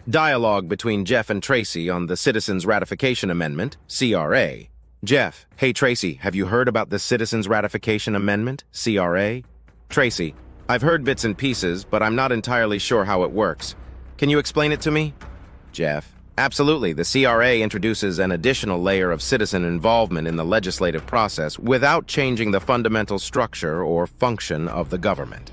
Dialogue between Jeff and Tracy on the Citizens Ratification Amendment, CRA. Jeff, hey Tracy, have you heard about the Citizens Ratification Amendment, CRA? Tracy, I've heard bits and pieces, but I'm not entirely sure how it works. Can you explain it to me? Jeff, absolutely. The CRA introduces an additional layer of citizen involvement in the legislative process without changing the fundamental structure or function of the government.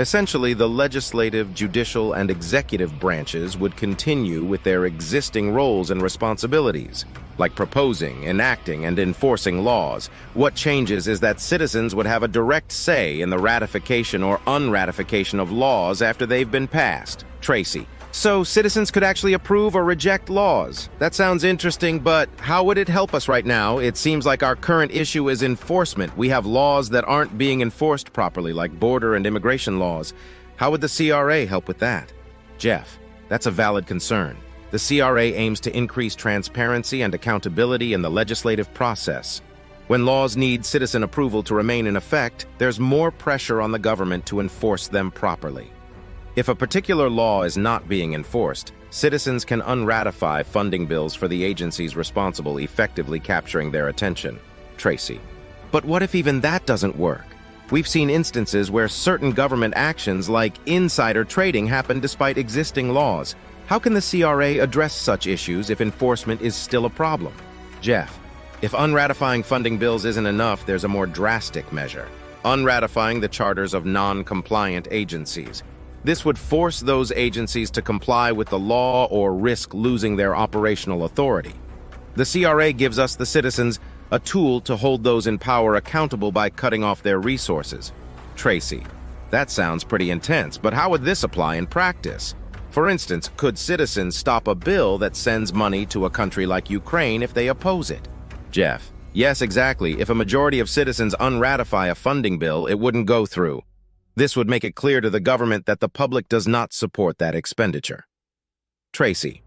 Essentially, the legislative, judicial, and executive branches would continue with their existing roles and responsibilities, like proposing, enacting, and enforcing laws. What changes is that citizens would have a direct say in the ratification or unratification of laws after they've been passed. Tracy, so citizens could actually approve or reject laws. That sounds interesting, but how would it help us right now? It seems like our current issue is enforcement. We have laws that aren't being enforced properly, like border and immigration laws. How would the CRA help with that? Jeff, that's a valid concern. The CRA aims to increase transparency and accountability in the legislative process. When laws need citizen approval to remain in effect, there's more pressure on the government to enforce them properly. If a particular law is not being enforced, citizens can unratify funding bills for the agencies responsible, effectively capturing their attention. Tracy. But what if even that doesn't work? We've seen instances where certain government actions like insider trading happen despite existing laws. How can the CRA address such issues if enforcement is still a problem? Jeff. If unratifying funding bills isn't enough, there's a more drastic measure: unratifying the charters of non-compliant agencies. This would force those agencies to comply with the law or risk losing their operational authority. The CRA gives us, the citizens, a tool to hold those in power accountable by cutting off their resources. Tracy, that sounds pretty intense, but how would this apply in practice? For instance, could citizens stop a bill that sends money to a country like Ukraine if they oppose it? Jeff, yes, exactly. If a majority of citizens unratify a funding bill, it wouldn't go through. This would make it clear to the government that the public does not support that expenditure. Tracy,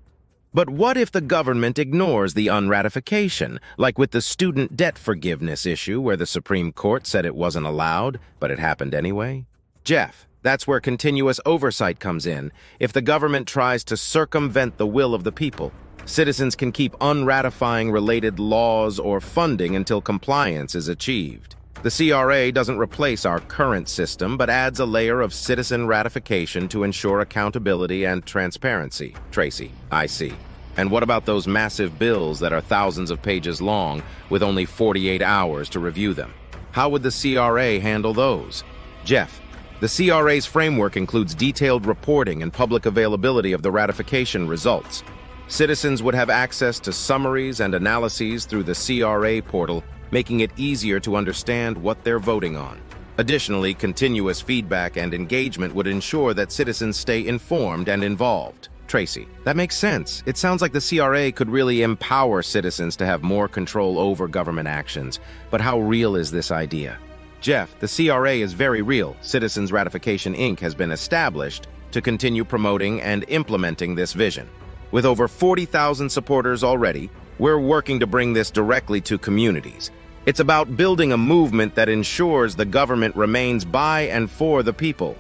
but what if the government ignores the unratification, like with the student debt forgiveness issue where the Supreme Court said it wasn't allowed, but it happened anyway? Jeff, that's where continuous oversight comes in. If the government tries to circumvent the will of the people, citizens can keep unratifying related laws or funding until compliance is achieved. The CRA doesn't replace our current system, but adds a layer of citizen ratification to ensure accountability and transparency. Tracy, I see. And what about those massive bills that are thousands of pages long with only 48 hours to review them? How would the CRA handle those? Jeff, the CRA's framework includes detailed reporting and public availability of the ratification results. Citizens would have access to summaries and analyses through the CRA portal, making it easier to understand what they're voting on. Additionally, continuous feedback and engagement would ensure that citizens stay informed and involved. Tracy, that makes sense. It sounds like the CRA could really empower citizens to have more control over government actions. But how real is this idea? Jeff, the CRA is very real. Citizens Ratification Inc. has been established to continue promoting and implementing this vision. With over 40,000 supporters already, we're working to bring this directly to communities. It's about building a movement that ensures the government remains by and for the people.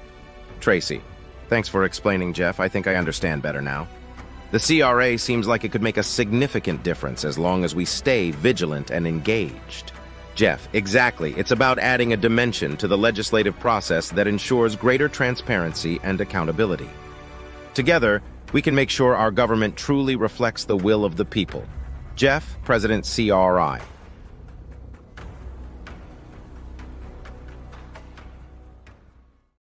Tracy, thanks for explaining, Jeff. I think I understand better now. The CRA seems like it could make a significant difference as long as we stay vigilant and engaged. Jeff, exactly. It's about adding a dimension to the legislative process that ensures greater transparency and accountability. Together, we can make sure our government truly reflects the will of the people. Jeff, President CRI.